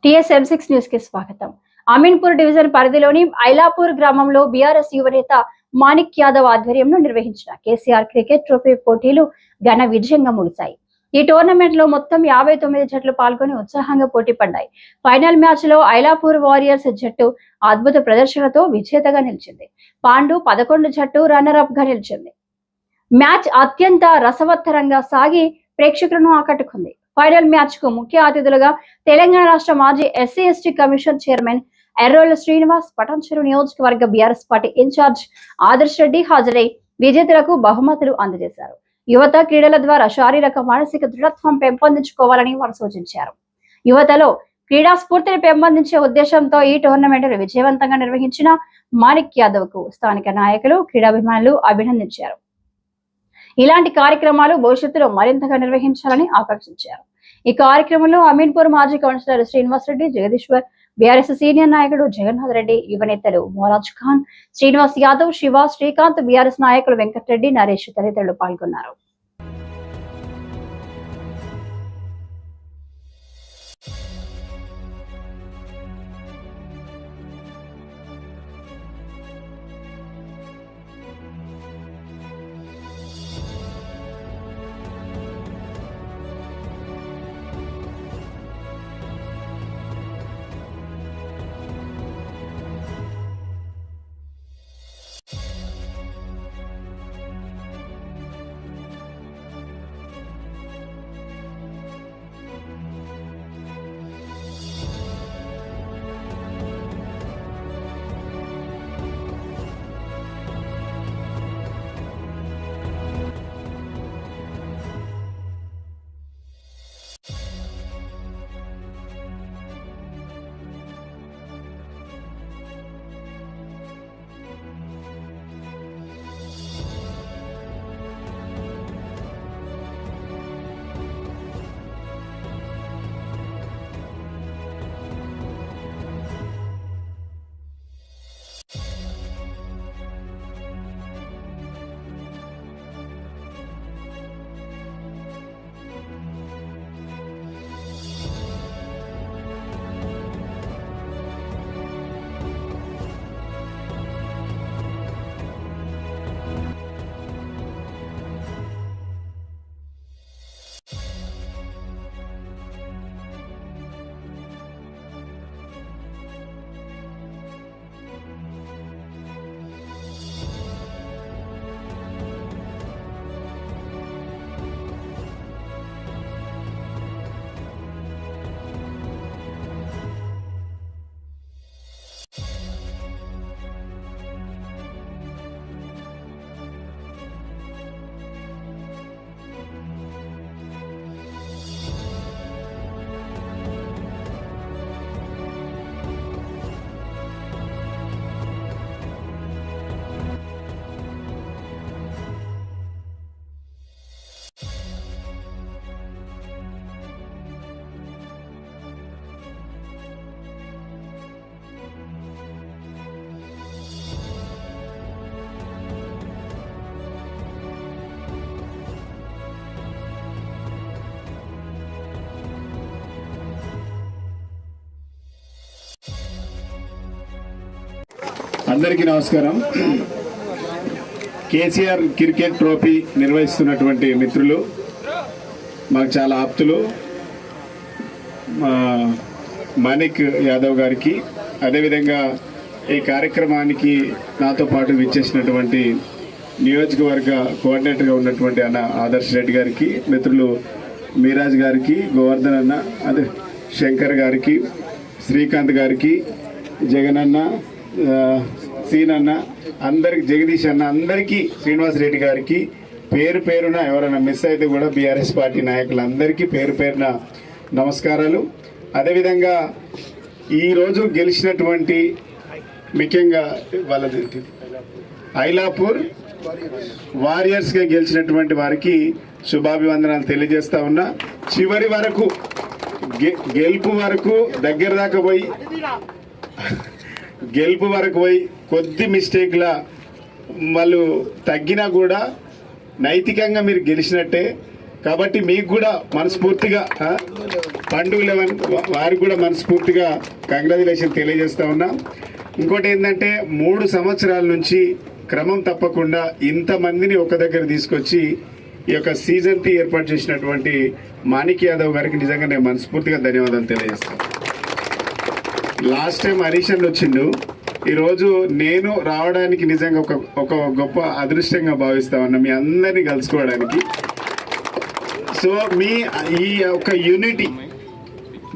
TSM6 news కి స్వాగతం. Ameenpur division పరిధిలోని ఐలాపూర్ గ్రామంలో బీఆర్ఎస్ యువనేత మాణిక్ యాదవ్ ఆధ్వర్యంలో నిర్వహించిన కేసీఆర్ క్రికెట్ ట్రోఫీ పోటీలు ఘన విజయంగా ముగిశాయి. ఈ టోర్నమెంట్ లో మొత్తం 59 జట్లు పాల్గొని ఉత్సాహంగా పోటీ పడ్డాయి. ఫైనల్ మ్యాచ్ లో ఐలాపూర్ వారియర్స్ జట్టు అద్భుత ప్రదర్శనతో విజేతగా నిలిచింది. పాండు 11 జట్టు రన్నర్ అప్ గా నిలిచింది. మ్యాచ్ అత్యంత రసవత్తరంగా సాగి ప్రేక్షకులను ఆకట్టుకుంది. ఫైనల్ మ్యాచ్ కు ముఖ్య అతిథులుగా తెలంగాణ రాష్ట్ర మాజీ SC ST commission chairman Errolla Srinivas, Patancheru నియోజకవర్గ BRS party incharge Adarsh Reddy హాజరై విజేతలకు బహుమతులు అందజేశారు. యువత క్రీడల ద్వారా శారీరక మానసిక దృఢత్వం పెంపొందించుకోవాలని వారు సూచించారు. యువతలో క్రీడా స్ఫూర్తిని పెంపొందించే ఉద్దేశంతో ఈ టోర్నమెంట్ విజయవంతంగా నిర్వహించిన మాణిక్ యాదవ్ కు స్థానిక నాయకులు, క్రీడాభిమానులు అభినందించారు. ఇలాంటి కార్యక్రమాలు భవిష్యత్తులో మరింతగా నిర్వహించాలని ఆకాంక్షించారు. ఈ కార్యక్రమంలో అమీన్పూర్ మాజీ councillor Srinivas Reddy, Jagadishwar, BRS senior నాయకుడు జగన్నాథ్ రెడ్డి, యువ నేతలు మోరాజ్ ఖాన్, శ్రీనివాస్ యాదవ్, శివ, శ్రీకాంత్, బీఆర్ఎస్ నాయకులు వెంకటరెడ్డి, నరేష్ తదితరులు పాల్గొన్నారు. అందరికీ నమస్కారం. కేసీఆర్ క్రికెట్ ట్రోఫీ నిర్వహిస్తున్నటువంటి మిత్రులు, మాకు చాలా ఆప్తులు, మాణిక్ యాదవ్ గారికి, అదేవిధంగా ఈ కార్యక్రమానికి నాతో పాటు విచ్చేసినటువంటి నియోజకవర్గ కోఆర్డినేటర్గా ఉన్నటువంటి అన్న ఆదర్శ్ రెడ్డి గారికి, మిత్రులు మీరాజ్ గారికి, గోవర్ధన్ అన్న, అదే శంకర్ గారికి, శ్రీకాంత్ గారికి, జగన్ అన్న, సీన్ అన్న, అందరికి, జగదీష్ అన్న, అందరికీ, శ్రీనివాస్ రెడ్డి గారికి పేరు పేరున, ఎవరైనా మిస్ అయితే కూడా బీఆర్ఎస్ పార్టీ నాయకులందరికీ పేరు పేరున నమస్కారాలు. అదేవిధంగా ఈరోజు గెలిచినటువంటి, ముఖ్యంగా వాళ్ళది ఐలాపూర్ వారియర్స్గా గెలిచినటువంటి వారికి శుభాభివందనాలు తెలియజేస్తా ఉన్నా. చివరి వరకు గెలుపు వరకు దగ్గర దాకా పోయి కొద్ది మిస్టేక్లా వాళ్ళు తగ్గినా కూడా నైతికంగా మీరు గెలిచినట్టే. కాబట్టి మీకు కూడా మనస్ఫూర్తిగా పండు 11 వారికి కూడా మనస్ఫూర్తిగా కంగ్రాచులేషన్ తెలియజేస్తా ఉన్నా. ఇంకోటి ఏంటంటే 3 సంవత్సరాల నుంచి క్రమం తప్పకుండా ఇంతమందిని ఒక దగ్గర తీసుకొచ్చి ఈ యొక్క సీజన్ కి ఏర్పాటు చేసినటువంటి మాణిక్ యాదవ్ గారికి నిజంగా నేను మనస్ఫూర్తిగా ధన్యవాదాలు తెలియజేస్తాను. లాస్ట్ టైం హరీష్ అన్న వచ్చిండు, ఈరోజు నేను రావడానికి నిజంగా ఒక గొప్ప అదృష్టంగా భావిస్తా ఉన్నా మీ అందరినీ కలుసుకోవడానికి. సో మీ ఈ యొక్క యూనిటీ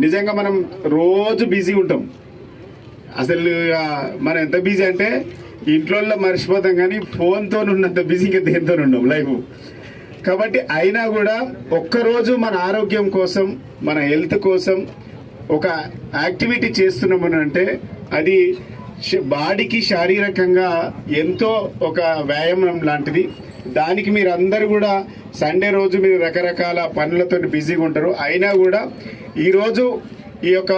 నిజంగా మనం రోజు బిజీ ఉంటాం. అసలు మనం ఎంత బిజీ అంటే ఇంట్లో మర్చిపోతాం, కానీ ఫోన్తో ఉన్నంత బిజీ ఇంకా దేంతో ఉండం లైఫ్. కాబట్టి అయినా కూడా ఒక్కరోజు మన ఆరోగ్యం కోసం, మన హెల్త్ కోసం ఒక యాక్టివిటీ చేస్తున్నామని అంటే అది బాడీకి శారీరకంగా ఎంతో ఒక వ్యాయామం లాంటిది. దానికి మీరు అందరూ కూడా సండే రోజు మీరు రకరకాల పనులతో బిజీగా ఉంటారు. అయినా కూడా ఈరోజు ఈ యొక్క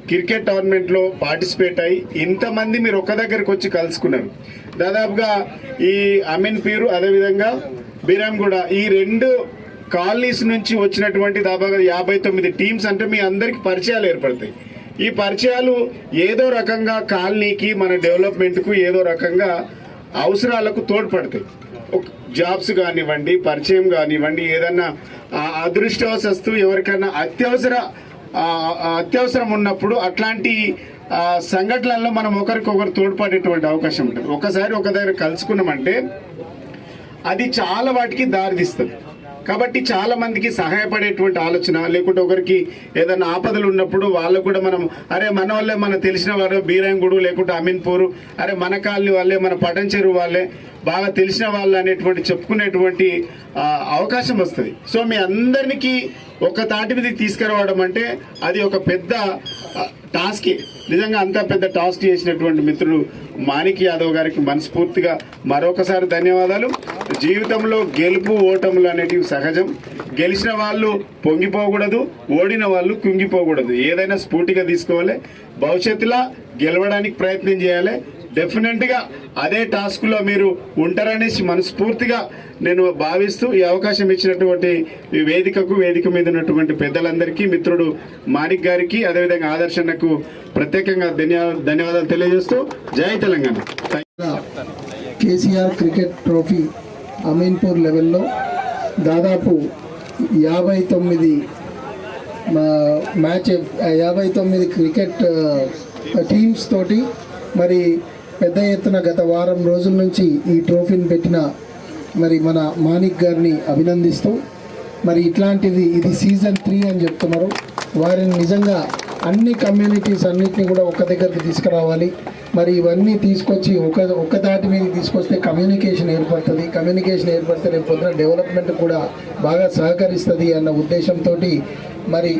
క్రికెట్ టోర్నమెంట్లో పార్టిసిపేట్ అయ్యి ఇంతమంది మీరు ఒక దగ్గరకు వచ్చి కలుసుకున్నారు. దాదాపుగా ఈ అమీన్పూర్ అదేవిధంగా బీరాంగూడ ఈ 2 కాలనీస్ నుంచి వచ్చినటువంటి దాదాపుగా 59 టీమ్స్ అంటే మీ అందరికి పరిచయాలు ఏర్పడతాయి. ఈ పరిచయాలు ఏదో రకంగా కాలనీకి మన డెవలప్మెంట్కు ఏదో రకంగా అవసరాలకు తోడ్పడతాయి. జాబ్స్ కానివ్వండి, పరిచయం కానివ్వండి, ఏదన్నా అదృష్టవశస్తు ఎవరికైనా అత్యవసరం ఉన్నప్పుడు అట్లాంటి సంఘటనల్లో మనం ఒకరికొకరు తోడ్పడేటువంటి అవకాశం ఉంటుంది. ఒకసారి ఒక దగ్గర కలుసుకున్నామంటే అది చాలా వాటికి దారితీస్తుంది. కాబట్టి చాలా మందికి సహాయపడేటువంటి ఆలోచన, లేకుంటే ఒకరికి ఏదైనా ఆపదలు ఉన్నప్పుడు వాళ్ళకు కూడా మనం అరే మన వాళ్ళే, మన తెలిసిన వారు బీరాంగూడు లేకుంటే అమీన్పూర్, అరే మన కాలనీ వాళ్ళే, మన పటంచెరు వాళ్ళే, బాగా తెలిసిన వాళ్ళు అనేటువంటి చెప్పుకునేటువంటి అవకాశం వస్తుంది. సో మీ అందరికీ ఒక తాటి మీద తీసుకురావడం అంటే అది ఒక పెద్ద టాస్కే. నిజంగా అంత పెద్ద టాస్క్ చేసినటువంటి మిత్రుడు మాణిక్ యాదవ్ గారికి మనస్ఫూర్తిగా మరొకసారి ధన్యవాదాలు. జీవితంలో గెలుపు ఓటములు అనేటివి సహజం. గెలిచిన వాళ్ళు పొంగిపోకూడదు, ఓడిన వాళ్ళు కుంగిపోకూడదు. ఏదైనా స్ఫూర్తిగా తీసుకోవాలి, భవిష్యత్తులో గెలవడానికి ప్రయత్నం చేయాలి. డెఫినెట్గా అదే టాస్క్లో మీరు ఉంటారనేసి మనస్ఫూర్తిగా నేను భావిస్తూ ఈ అవకాశం ఇచ్చినటువంటి ఈ వేదిక మీద ఉన్నటువంటి పెద్దలందరికీ, మిత్రుడు మాణిక్ గారికి, అదేవిధంగా ఆదర్శన్నకు ప్రత్యేకంగా ధన్యవాదాలు తెలియజేస్తూ జై తెలంగాణ. కేసీఆర్ క్రికెట్ ట్రోఫీ అమీన్పూర్ లెవెల్లో దాదాపు 59 క్రికెట్ టీమ్స్ తోటి మరి పెద్ద ఎత్తున గత వారం రోజుల నుంచి ఈ ట్రోఫీని పెట్టిన మరి మన మాణిక్ గారిని అభినందిస్తూ, మరి ఇది సీజన్ 3 అని చెప్తున్నారు. వారిని నిజంగా అన్ని కమ్యూనిటీస్ అన్నిటిని కూడా ఒక దగ్గరికి తీసుకురావాలి. మరి ఇవన్నీ తీసుకొచ్చి ఒక దాటి మీద తీసుకొస్తే కమ్యూనికేషన్ ఏర్పడితే రేపు పొద్దున డెవలప్మెంట్ కూడా బాగా సహకరిస్తుంది అన్న ఉద్దేశంతో మరి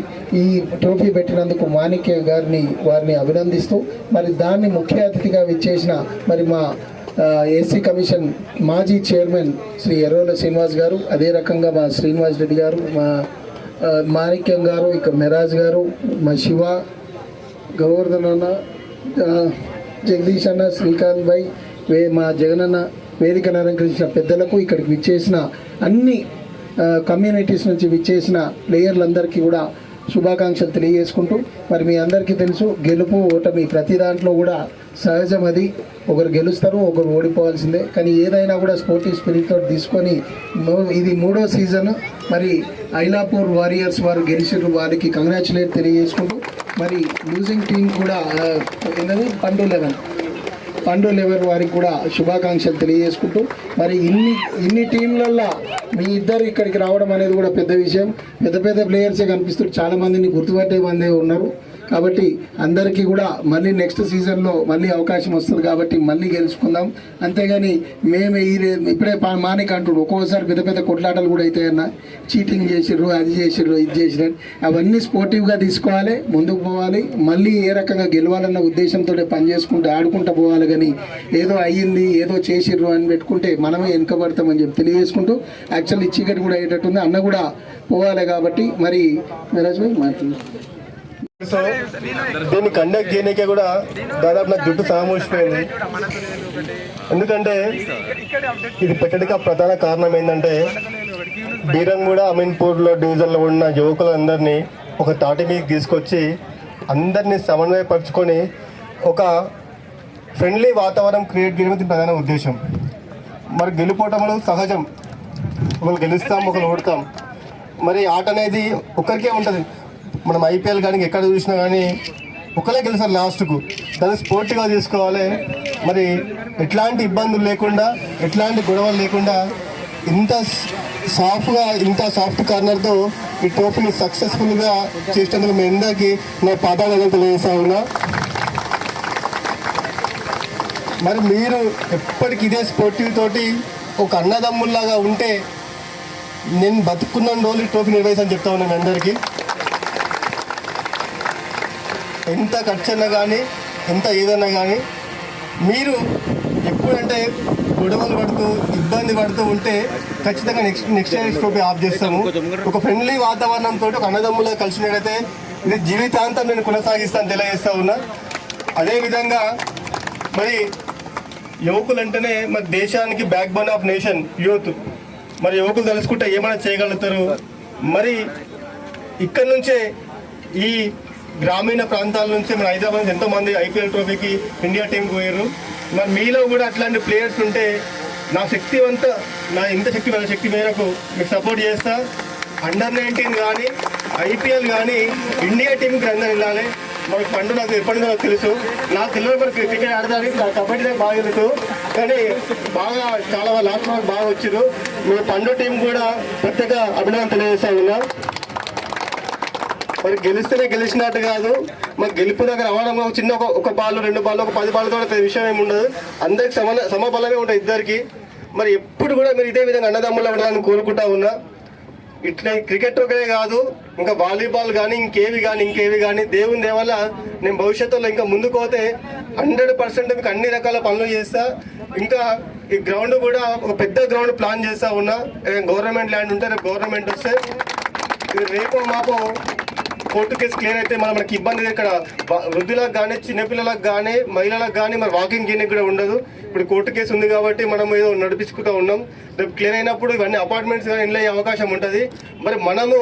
ఈ ట్రోఫీ పెట్టినందుకు మాణిక్ వారిని అభినందిస్తూ, మరి దాన్ని ముఖ్య అతిథిగా విచ్చేసిన మరి మా ఏసీ కమిషన్ మాజీ చైర్మన్ శ్రీ ఎర్రోల శ్రీనివాస్ గారు, అదే రకంగా మా శ్రీనివాస్ రెడ్డి గారు, మా మాణిక్యం గారు, ఇక మెరాజ్ గారు, మా శివ, గోవర్ధన్ అన్న, జగదీష్ అన్న, శ్రీకాంత్ భాయ్, మా జగనన్న, వేదికను అలంకరించిన పెద్దలకు, ఇక్కడికి విచ్చేసిన అన్ని కమ్యూనిటీస్ నుంచి విచ్చేసిన ప్లేయర్లందరికీ కూడా శుభాకాంక్షలు తెలియజేసుకుంటూ, మరి మీ అందరికీ తెలుసు గెలుపు ఓటమి ప్రతి దాంట్లో కూడా సహజం. అది ఒకరు గెలుస్తారు, ఒకరు ఓడిపోవాల్సిందే. కానీ ఏదైనా కూడా స్పోర్టివ్ స్పిరిట్తో తీసుకొని ఇది 3వ సీజన్. మరి ఐలాపూర్ వారియర్స్ వారు గెలిచారు, వారికి కంగ్రాచులేట్ తెలియజేసుకుంటూ, మరి లూజింగ్ టీం కూడా పండు 11 వారికి కూడా శుభాకాంక్షలు తెలియజేసుకుంటూ, మరి ఇన్ని టీంలల్లో మీ ఇద్దరు ఇక్కడికి రావడం అనేది కూడా పెద్ద విషయం. పెద్ద ప్లేయర్సే కనిపిస్తారు, చాలామందిని గుర్తుపట్టే మందే ఉన్నారు. కాబట్టి అందరికీ కూడా మళ్ళీ నెక్స్ట్ సీజన్లో మళ్ళీ అవకాశం వస్తుంది కాబట్టి మళ్ళీ గెలుచుకుందాం. అంతేగాని మేము ఇప్పుడే మాణిక్ అంటుడు ఒక్కోసారి పెద్ద కొట్లాటలు కూడా అవుతాయన్న, చీటింగ్ చేసిర్రు, అది చేసిర్రు, ఇది చేసిర్రు, అవన్నీ స్పోర్టివ్గా తీసుకోవాలి, ముందుకు పోవాలి. మళ్ళీ ఏ రకంగా గెలవాలన్న ఉద్దేశంతో పనిచేసుకుంటూ ఆడుకుంటూ పోవాలి. కానీ ఏదో అయ్యింది, ఏదో చేసిర్రు అని పెట్టుకుంటే మనమే వెనుకబడతామని చెప్పి తెలియజేసుకుంటూ, యాక్చువల్లీ చీకటి కూడా అయ్యేటట్టుంది, అన్న కూడా పోవాలి. కాబట్టి మరి సో దీన్ని కండక్ట్ చేయడానికే కూడా దాదాపు నాకు జుట్టు సామూసిపోయింది. ఎందుకంటే ఇది పెట్టడానికి ప్రధాన కారణం ఏంటంటే బీరంగూడ అమీన్పూర్లో డివిజన్లో ఉన్న యువకులందరినీ ఒక తాటి మీద తీసుకొచ్చి అందరినీ సమన్వయపరుచుకొని ఒక ఫ్రెండ్లీ వాతావరణం క్రియేట్ చేయడం ప్రధాన ఉద్దేశం. మరి గెలుపోవటంలో సహజం, ఒకరు గెలుస్తాం ఒకరు ఓడతాం. మరి ఆట అనేది ఒకరికే ఉంటుంది. మనం ఐపీఎల్ కానీ ఎక్కడ చూసినా కానీ ఒకరే గెలుస్తారు లాస్ట్కు. దాన్ని స్పోర్టివ్గా తీసుకోవాలి. మరి ఎట్లాంటి ఇబ్బందులు లేకుండా, ఎట్లాంటి గొడవలు లేకుండా ఇంత సాఫ్ట్ కార్నర్తో ఈ ట్రోఫీని సక్సెస్ఫుల్గా చేసినందుకు మీ అందరికీ నా పాదాలను తెలియజేస్తా ఉన్నా. మరి మీరు ఎప్పటికి ఇదే స్పోర్టివ్ తోటి ఒక అన్నదమ్ముల్లాగా ఉంటే నేను బతుకున్న రోజు ఈ ట్రోఫీ నిర్వహిస్తాను చెప్తా ఉన్నాను మీ అందరికీ. ఎంత ఖర్చు అన్నా కానీ, ఎంత ఏదన్నా కానీ మీరు ఎప్పుడంటే గొడవలు పడుతూ ఇబ్బంది పడుతూ ఉంటే ఖచ్చితంగా నెక్స్ట్ ఇయర్ ట్రోఫీ ఆఫ్ చేస్తాము. ఒక ఫ్రెండ్లీ వాతావరణంతో ఒక అన్నదమ్ములా కలిసినట్టయితే ఇది జీవితాంతం నేను కొనసాగిస్తాను తెలియజేస్తా ఉన్నా. అదేవిధంగా మరి యువకులు అంటేనే మరి దేశానికి back bone of nation youth. మరి యువకులు తెలుసుకుంటే ఏమైనా చేయగలుగుతారు. మరి ఇక్కడ నుంచే ఈ గ్రామీణ ప్రాంతాల నుంచి మన హైదరాబాద్ నుంచి ఎంతోమంది ఐపీఎల్ ట్రోఫీకి ఇండియా టీంకి పోయారు. మరి మీలో కూడా అట్లాంటి ప్లేయర్స్ ఉంటే నా ఇంత శక్తి మేరకు మీకు సపోర్ట్ చేస్తా. అండర్-19 కానీ ఐపీఎల్ కానీ ఇండియా టీంకి అందరూ వెళ్ళాలి. మనకు పండు నాకు ఎప్పటికీ నాకు తెలుసు. నాకు తెలియదు మరి క్రికెట్ ఆడడానికి, కబడ్డీ నాకు బాగా తెలుసు. కానీ బాగా చాలా లాస్ట్ వరకు బాగా వచ్చారు. మీ పండు టీం కూడా ప్రత్యేక అభినందన తెలియజేస్తా ఉన్నా. మరి గెలిస్తేనే గెలిచినట్టు కాదు. మరి గెలుపు దగ్గర రవాణా చిన్న ఒక బాల్ 2 బాల్ ఒక 10 బాల్ కూడా విషయం ఏమి ఉండదు. అందరికి సమబలమే ఉంటుంది ఇద్దరికి. మరి ఎప్పుడు కూడా మీరు ఇదే విధంగా అన్నదమ్ములు ఉండాలని కోరుకుంటా ఉన్నా. ఇట్లా క్రికెట్ ఒకటే కాదు, ఇంకా వాలీబాల్ కానీ ఇంకేవి కానీ దేవుని దేవల్ల నేను భవిష్యత్తులో ఇంకా ముందుకు పోతే 100% మీకు అన్ని రకాల పనులు చేస్తా. ఇంకా ఈ గ్రౌండ్ కూడా ఒక పెద్ద గ్రౌండ్ ప్లాన్ చేస్తా ఉన్నా. గవర్నమెంట్ ల్యాండ్ ఉంటే రేపు గవర్నమెంట్ వస్తే రేపు మాపో కోర్టు కేసు క్లియర్ అయితే మనకి ఇబ్బంది. ఇక్కడ వృద్ధులకు కానీ చిన్నపిల్లలకు కానీ మహిళలకు కానీ మరి వాకింగ్ చేయడానికి కూడా ఉండదు. ఇప్పుడు కోర్టు కేసు ఉంది కాబట్టి మనం ఏదో నడిపించుకుంటూ ఉన్నాం. రేపు క్లియర్ అయినప్పుడు ఇవన్నీ అపార్ట్మెంట్స్ కానీ ఇళ్ళ అవకాశం ఉంటుంది. మరి మనము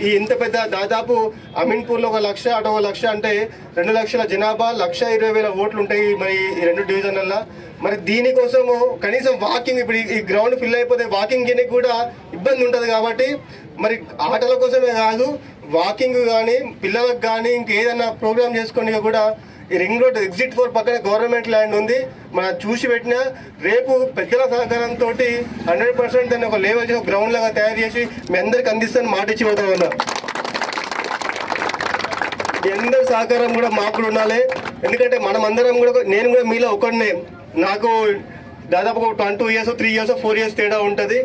ఈ ఇంత పెద్ద దాదాపు అమీన్పూర్లో 1 లక్ష, అటు 1 లక్ష అంటే 2 లక్షల జనాభా, 1,20,000 ఓట్లు ఉంటాయి మరి ఈ 2 డివిజన్లలో. మరి దీనికోసము కనీసం వాకింగ్, ఇప్పుడు ఈ గ్రౌండ్ ఫిల్ అయిపోతే వాకింగ్ చేయడానికి కూడా ఇబ్బంది ఉంటుంది. కాబట్టి మరి ఆటల కోసమే కాదు, వాకింగ్ కానీ పిల్లలకు కానీ ఇంకేదన్నా ప్రోగ్రామ్ చేసుకొని కూడా ఈ రింగ్ రోడ్ ఎగ్జిట్ 4 పక్కన గవర్నమెంట్ ల్యాండ్ ఉంది. మనం చూసి పెట్టినా రేపు పెద్దల సహకారంతో 100% దాన్ని ఒక లెవెల్ చేసి గ్రౌండ్ లాగా తయారు చేసి మీ అందరికి అందిస్తాను మాట ఇచ్చి పోతా ఉన్నా. మీ అందరి సహకారం కూడా మాకు కూడా ఉండాలి. ఎందుకంటే మనం అందరం కూడా, నేను కూడా మీలో ఒకడినే. నాకు దాదాపు 2 years 3 years 4 years తేడా ఉంటుంది.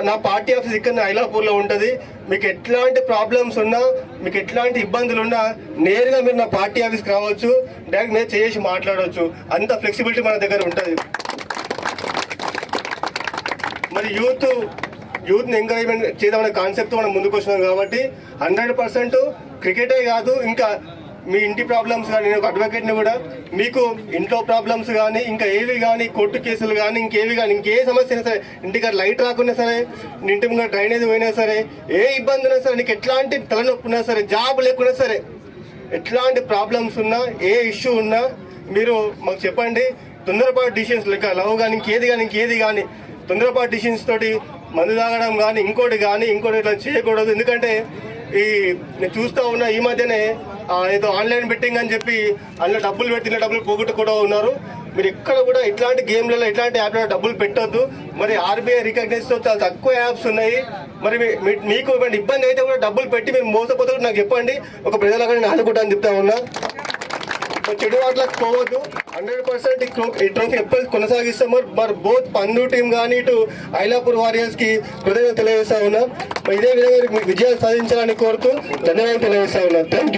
నా పార్టీ ఆఫీస్ ఇక్కడ ఐలాపూర్లో ఉంటుంది. మీకు ఎట్లాంటి ప్రాబ్లమ్స్ ఉన్నా, మీకు ఎట్లాంటి ఇబ్బందులు ఉన్నా నేరుగా మీరు నా పార్టీ ఆఫీస్కి రావచ్చు, డైరెక్ట్ మీరు చేసి మాట్లాడవచ్చు. అంత ఫ్లెక్సిబిలిటీ మన దగ్గర ఉంటుంది. మరి యూత్ని ఎంకరేజ్మెంట్ చేద్దామనే కాన్సెప్ట్ మనం ముందుకు వచ్చినాం కాబట్టి 100% క్రికెటే కాదు, ఇంకా మీ ఇంటి ప్రాబ్లమ్స్ కానీ, నేను ఒక అడ్వకేట్ని కూడా, మీకు ఇంట్లో ప్రాబ్లమ్స్ కానీ ఇంకా ఏవి కానీ కోర్టు కేసులు కానీ ఇంకేవి కానీ ఇంకే సమస్య అయినా సరే, ఇంటికి లైట్ రాకున్నా సరే, ఇంటి ముందు డ్రైనేజ్ పోయినా సరే, ఏ ఇబ్బంది ఉన్నా సరే, నీకు ఎట్లాంటి తలనొప్పి ఉన్నా సరే, జాబ్ లేకున్నా సరే, ఎట్లాంటి ప్రాబ్లమ్స్ ఉన్నా, ఏ ఇష్యూ ఉన్నా మీరు మాకు చెప్పండి. తొందరపాటు డిసిషన్స్ లెక్క లవ్ కానీ ఇంకేది కానీ తొందరపాటు డిసిషన్స్ తోటి మందు తాగడం కానీ ఇంకోటి ఇట్లా చేయకూడదు. ఎందుకంటే నేను చూస్తూ ఉన్నా ఈ మధ్యనే ఏదో ఆన్లైన్ బెట్టింగ్ అని చెప్పి అందులో డబ్బులు పెట్టిన డబ్బులు పోగొట్టు కూడా ఉన్నారు. మీరు ఎక్కడ కూడా ఇట్లాంటి గేమ్లలో ఇట్లాంటి యాప్లలో డబ్బులు పెట్టొద్దు. మరి ఆర్బీఐ రికగ్నైజ్తో చాలా తక్కువ యాప్స్ ఉన్నాయి. మరి మీకు ఇబ్బంది అయితే కూడా డబ్బులు పెట్టి మీరు మోసపోతే నాకు చెప్పండి. ఒక ప్రజలకు నేను ఆదుకుంటాను చెప్తా ఉన్నా. చెడు వాటిలకు పోవద్దు. 100% ఈ ట్రోఫీ ఎప్పటికీ కొనసాగిస్తాము. మరి బోత్ పండు టీం కానీ ఇటు ఐలాపూర్ వారియర్స్కి కృతజ్ఞతలు తెలియజేస్తా ఉన్నా. ఇదే విధంగా విజయాలు సాధించాలని కోరుతూ ధన్యవాదాలు తెలియజేస్తా ఉన్నా. Thank you.